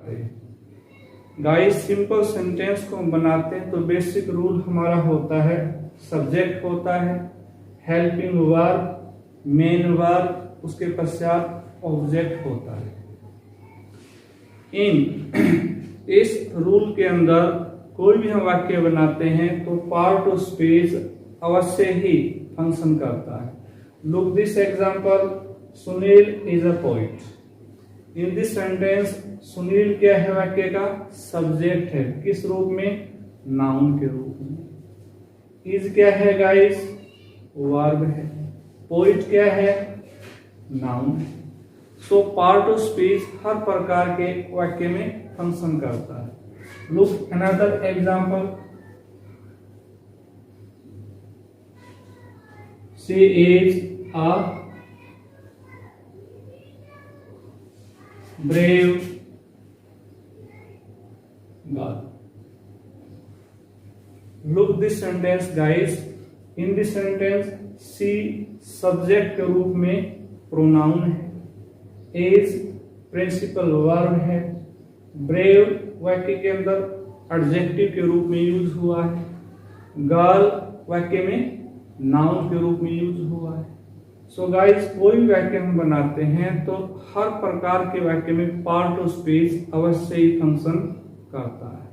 करते हैं। Guys simple sentence को हम बनाते हैं तो बेसिक रूल हमारा होता है, सब्जेक्ट होता है, हेल्पिंग वर्ब, मेन वर्ब, उसके पश्चात ऑब्जेक्ट होता है। इस रूल के अंदर कोई भी हम वाक्य बनाते हैं तो पार्ट ऑफ स्पीच अवश्य ही फंक्शन करता है। Look this example, Sunil is a poet. In this sentence Sunil क्या है वाक्य का? सब्जेक्ट है। किस रूप में? नाउन के रूप में। इज क्या है गाइस? वर्ब है। पोइट क्या है? नाउन है। सो पार्ट ऑफ स्पीच हर प्रकार के वाक्य में फंक्शन करता है। Look another example, she is a brave girl. Look this sentence guys. In this sentence she subject के रूप में प्रोनाउन है, is प्रिंसिपल वर्ब है, brave वाक्य के अंदर एडजेक्टिव के रूप में यूज हुआ है, गर्ल वाक्य में नाउन के रूप में यूज हुआ है। सो गाइस कोई वाक्य हम बनाते हैं तो हर प्रकार के वाक्य में पार्ट ऑफ स्पीच अवश्य ही फंक्शन करता है।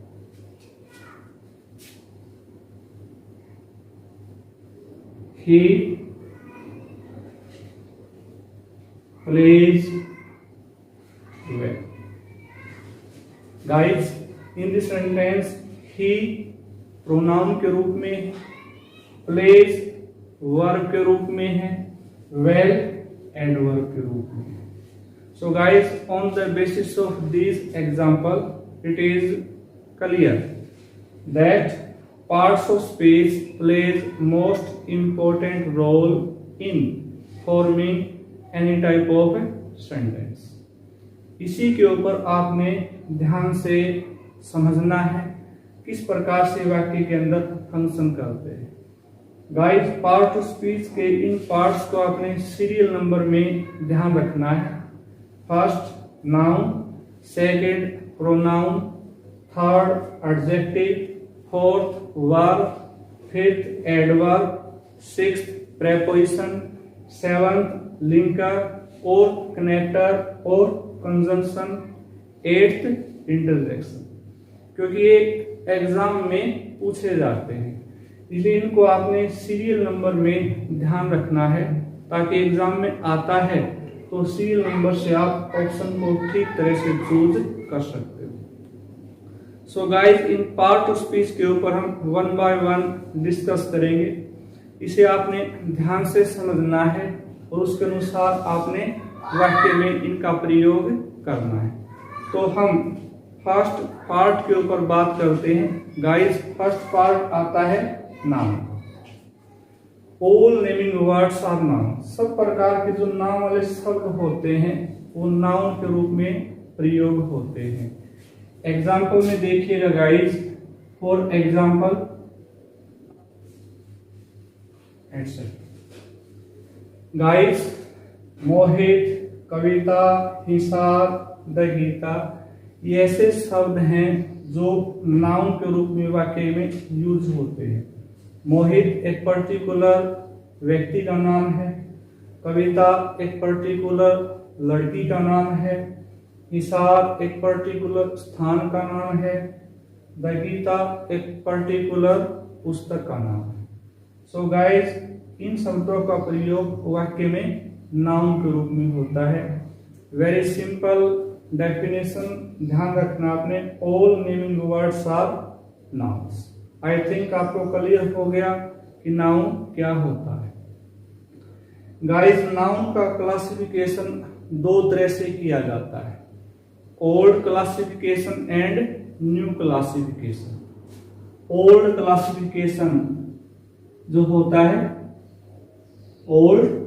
He plays well. Guys, in this sentence he pronoun के रूप में, plays वर्ब के रूप में है, well adverb के रूप में। So guys, on the basis of this example, it is clear that parts of speech plays most important role in forming any type of sentence. इसी के ऊपर आपने ध्यान से समझना है किस प्रकार से वाक्य के अंदर फंक्शन करते हैं। गाइस पार्ट ऑफ स्पीच के इन पार्ट्स को आपने सीरियल नंबर में ध्यान रखना है। First noun, second pronoun, third adjective, fourth verb, fifth adverb, sixth preposition, seventh linker और कनेक्टर और कंजंक्शन, एट्थ इंटरजेक्शन। क्योंकि ये एग्जाम में पूछे जाते हैं इसलिए इनको आपने सीरियल नंबर में ध्यान रखना है ताकि एग्जाम में आता है तो सीरियल नंबर से आप ऑप्शन को ठीक तरह से चूज कर सकते हो। So guys in part of speech के ऊपर हम वन बाय वन डिस्कस करेंगे। इसे आपने ध्यान से समझना है और उसके अनुसार आपने वाक्य में इनका प्रयोग करना है। तो हम फर्स्ट पार्ट के ऊपर बात करते हैं। गाइस फर्स्ट पार्ट आता है noun. All naming words are noun. सब प्रकार के जो नाम वाले शब्द होते हैं वो नाउन के रूप में प्रयोग होते हैं। एग्जाम्पल में देखिएगा guys, for example guys Mohit, Kavita, Hisar, the Gita, ये ऐसे शब्द हैं जो नाउन के रूप में वाक्य में यूज होते हैं। मोहित एक पर्टिकुलर व्यक्ति का नाम है, कविता एक पर्टिकुलर लड़की का नाम है, हिसार एक पर्टिकुलर स्थान का नाम है, द गीता एक पर्टिकुलर पुस्तक का नाम है। सो गाइस इन शब्दों का प्रयोग वाक्य में नाउन के रूप में होता है। वेरी सिंपल डेफिनेशन ध्यान रखना आपने, all naming words are nouns. I think आपको क्लियर हो गया कि नाउन क्या होता है। गाइस नाउन का क्लासिफिकेशन दो तरह से किया जाता है, old classification and new classification. Old classification जो होता है ओल्ड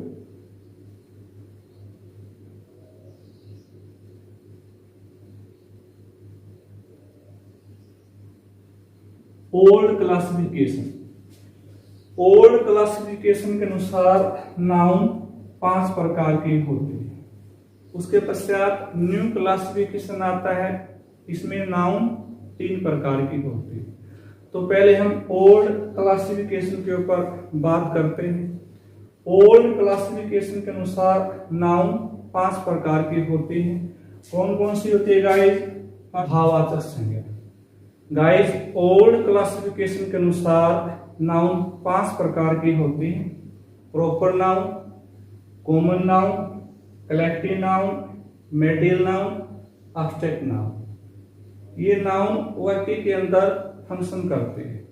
क्लासिफिकेशन के अनुसार नाउन 5 प्रकार के होते हैं। उसके पश्चात न्यू क्लासिफिकेशन आता है इसमें नाउन 3 प्रकार की होती है। तो पहले हम ओल्ड क्लासिफिकेशन के ऊपर बात करते हैं। ओल्ड क्लासिफिकेशन के अनुसार नाउन 5 प्रकार की होती है। कौन कौन सी होती है गाइस? भाववाचक संज्ञा। गाइस, ओल्ड क्लासिफिकेशन के अनुसार नाउन 5 प्रकार की होती है। Proper noun, common noun, collective noun, material noun, abstract noun. ये नाउन वाक्य के अंदर फंक्शन करते हैं।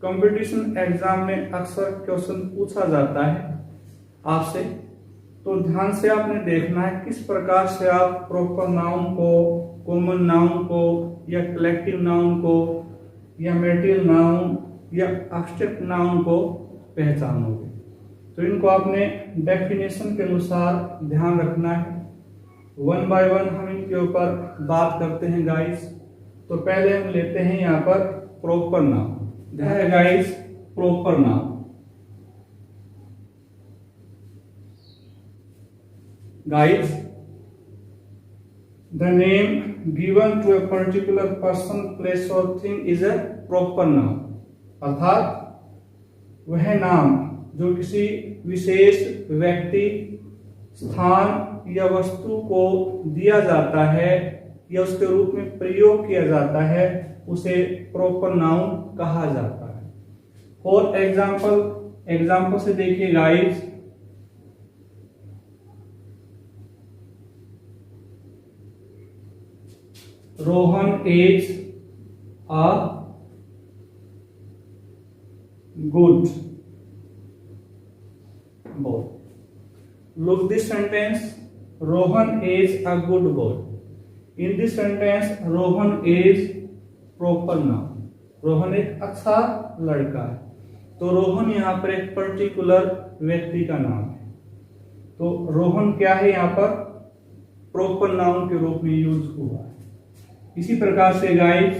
कंपटीशन एग्जाम में अक्सर क्वेश्चन पूछा जाता है आपसे, तो ध्यान से आपने देखना है किस प्रकार से आप प्रॉपर नाउन को, कॉमन नाउन को, या कलेक्टिव नाउन को, या मेटेरियल नाउन, या एब्स्ट्रैक्ट नाउन को पहचानोगे। तो इनको आपने डेफिनेशन के अनुसार ध्यान रखना है। वन बाय वन हम इनके ऊपर बात करते हैं गाइस। तो पहले हम लेते हैं यहाँ पर प्रॉपर नाउन। है guys proper noun. Guys, the name given to a particular person, place or thing is a proper noun। अर्थात वह नाम जो किसी विशेष व्यक्ति, स्थान या वस्तु को दिया जाता है या उसके रूप में प्रयोग किया जाता है, उसे प्रॉपर नाउन कहा जाता है। फॉर एग्जाम्पल से देखिए guys, Rohan is a good boy. Look this sentence, Rohan is a good boy. In this sentence Rohan is proper noun. Rohan एक अच्छा लड़का है। तो रोहन यहाँ पर एक पर्टिकुलर व्यक्ति का नाम है। तो रोहन क्या है? यहाँ पर प्रॉपर नाउन के रूप में यूज हुआ है। इसी प्रकार से guys,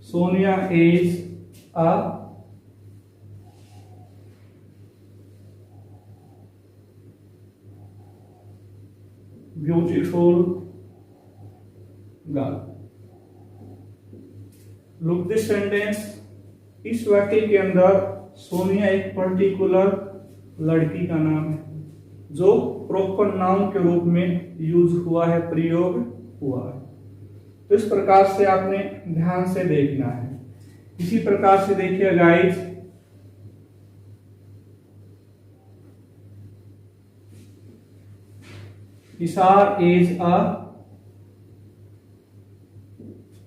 Sonia is a beautiful girl. Look this sentence, इस वाक्य के अंदर सोनिया एक पर्टिकुलर लड़की का नाम है जो प्रॉपर नाउन के रूप में यूज हुआ है, प्रयोग हुआ है। तो इस प्रकार से आपने ध्यान से देखना है। इसी प्रकार से देखिए guys, Hisar is a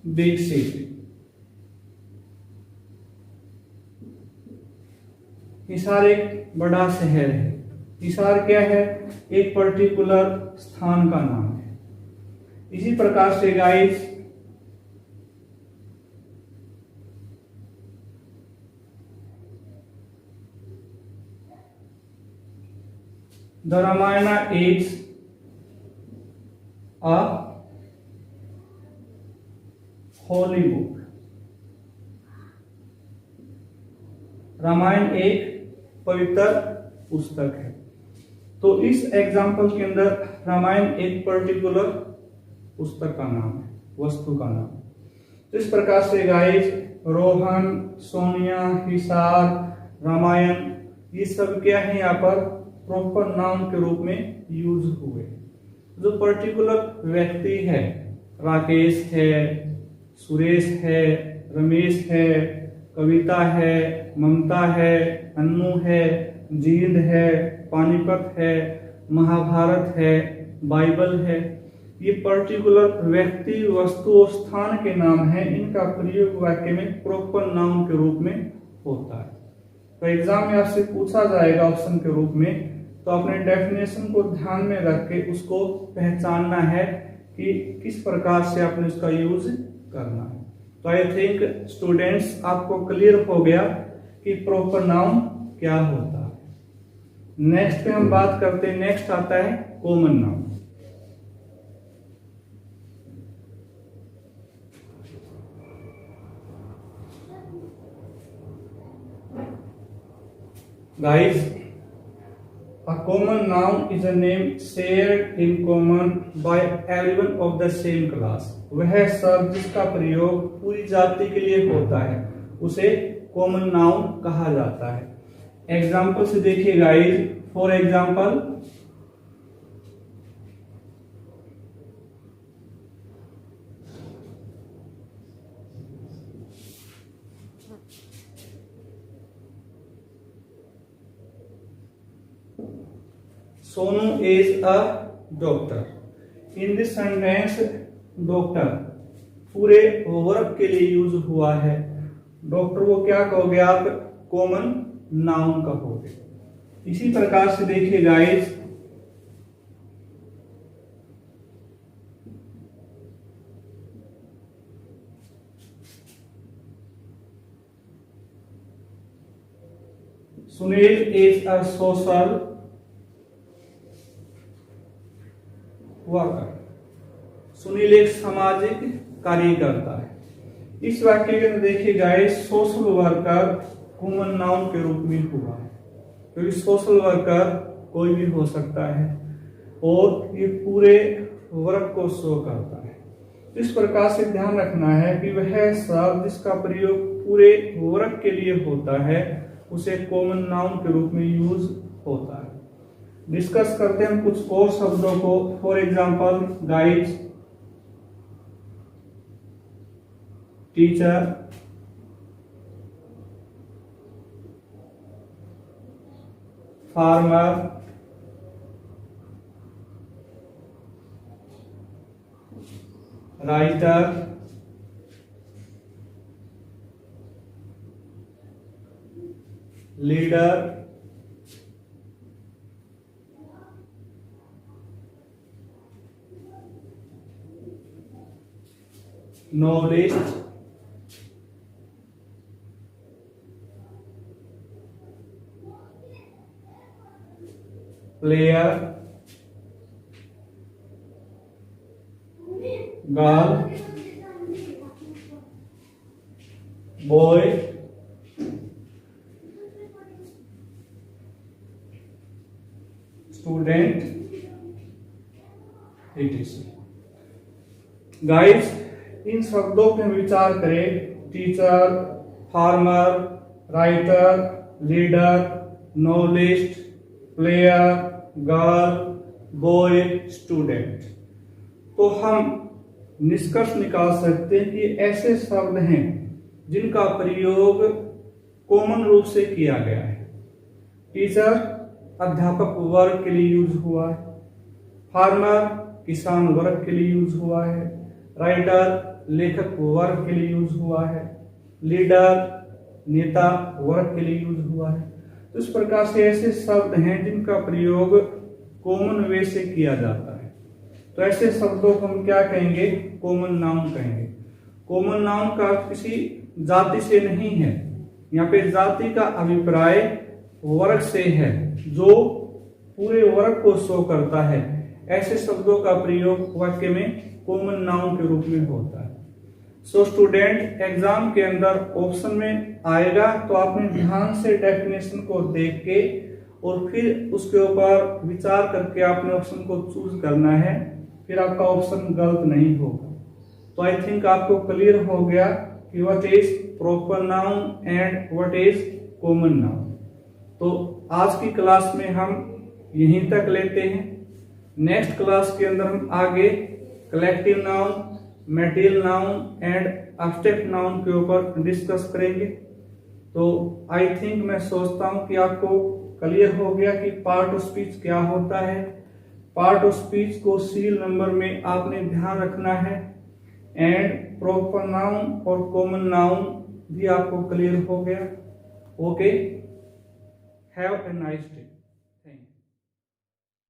big city. Hisar एक बड़ा शहर है। हिसार क्या है? एक पर्टिकुलर स्थान का नाम है। इसी प्रकार से guys, the Ramayan is a holy book. Ramayan एक पवित्र पुस्तक है। तो इस एग्जाम्पल के अंदर रामायण एक पर्टिकुलर पुस्तक का नाम है, वस्तु का नाम। तो इस प्रकार से गाइस, रोहन, सोनिया, हिसार, रामायण, ये सब क्या है? यहाँ पर प्रॉपर नाउन के रूप में यूज हुए। जो पर्टिकुलर व्यक्ति है, राकेश है, सुरेश है, रमेश है, कविता है, ममता है, अन्नू है, जींद है, पानीपत है, महाभारत है, बाइबल है, ये पर्टिकुलर व्यक्ति, वस्तु और स्थान के नाम हैं। इनका प्रयोग वाक्य में प्रॉपर नाउन के रूप में होता है। तो एग्जाम में आपसे पूछा जाएगा ऑप्शन के रूप में, तो अपने डेफिनेशन को ध्यान में रख के उसको पहचानना है कि किस प्रकार से आपने उसका यूज करना है। तो आई थिंक स्टूडेंट्स, आपको क्लियर हो गया कि प्रॉपर नाउन क्या होता है। नेक्स्ट पे हम बात करते हैं। नेक्स्ट आता है common noun. Guys, A common noun is a name shared in common by everyone of the same class. वह शब्द जिसका प्रयोग पूरी जाति के लिए होता है उसे कॉमन नाउन कहा जाता है। एग्जाम्पल से देखिए guys, for example Sonu is a doctor. In this sentence, doctor पूरे वर्ब के लिए यूज हुआ है। डॉक्टर को क्या कहोगे आप? कॉमन नाउन कहोगे। इसी प्रकार से देखिए guys, Sunil is a social worker. Sunil एक सामाजिक कार्यकर्ता है। इस वाक्य के अंदर देखिए guys, social worker common noun के रूप में हुआ है, क्योंकि सोशल वर्कर कोई भी हो सकता है और ये पूरे वर्ग को शो करता है। इस प्रकार से ध्यान रखना है कि वह शब्द जिसका प्रयोग पूरे वर्ग के लिए होता है उसे कॉमन नाउन के रूप में यूज होता है। डिस्कस करते हैं हम कुछ और शब्दों को। For example guide, teacher, farmer, writer, leader, knowledge, player, girl, boy, student, etc. Guys, इन शब्दों पे विचार करें। Teacher, farmer, writer, leader, knowledge, player, girl, boy, student. तो हम निष्कर्ष निकाल सकते हैं कि ऐसे शब्द हैं जिनका प्रयोग कॉमन रूप से किया गया है। टीचर अध्यापक वर्ग के लिए यूज हुआ है, फार्मर किसान वर्ग के लिए यूज हुआ है, राइटर लेखक वर्ग के लिए यूज हुआ है, लीडर नेता वर्ग के लिए यूज हुआ है। तो इस प्रकार से ऐसे शब्द हैं जिनका प्रयोग कॉमन वे से किया जाता है। तो ऐसे शब्दों को हम क्या कहेंगे? कॉमन नाउन कहेंगे। कॉमन नाउन का अर्थ किसी जाति से नहीं है। यहाँ पे जाति का अभिप्राय वर्ग से है, जो पूरे वर्ग को शो करता है। ऐसे शब्दों का प्रयोग वाक्य में कॉमन नाउन के रूप में होता है। सो स्टूडेंट, एग्जाम के अंदर ऑप्शन में आएगा तो आपने ध्यान से डेफिनेशन को देख के और फिर उसके ऊपर विचार करके आपने ऑप्शन को चूज करना है, फिर आपका ऑप्शन गलत नहीं होगा। तो आई थिंक आपको क्लियर हो गया कि what is proper noun and what is common noun. तो आज की क्लास में हम यहीं तक लेते हैं। नेक्स्ट क्लास के अंदर हम आगे collective noun, material noun and abstract noun के ऊपर डिस्कस करेंगे। तो आई थिंक, मैं सोचता हूं कि आपको क्लियर हो गया कि पार्ट ऑफ स्पीच क्या होता है। पार्ट ऑफ स्पीच को सीरियल नंबर में आपने ध्यान रखना है एंड प्रॉपर नाउन और कॉमन नाउन भी आपको क्लियर हो गया। Okay, have a nice day.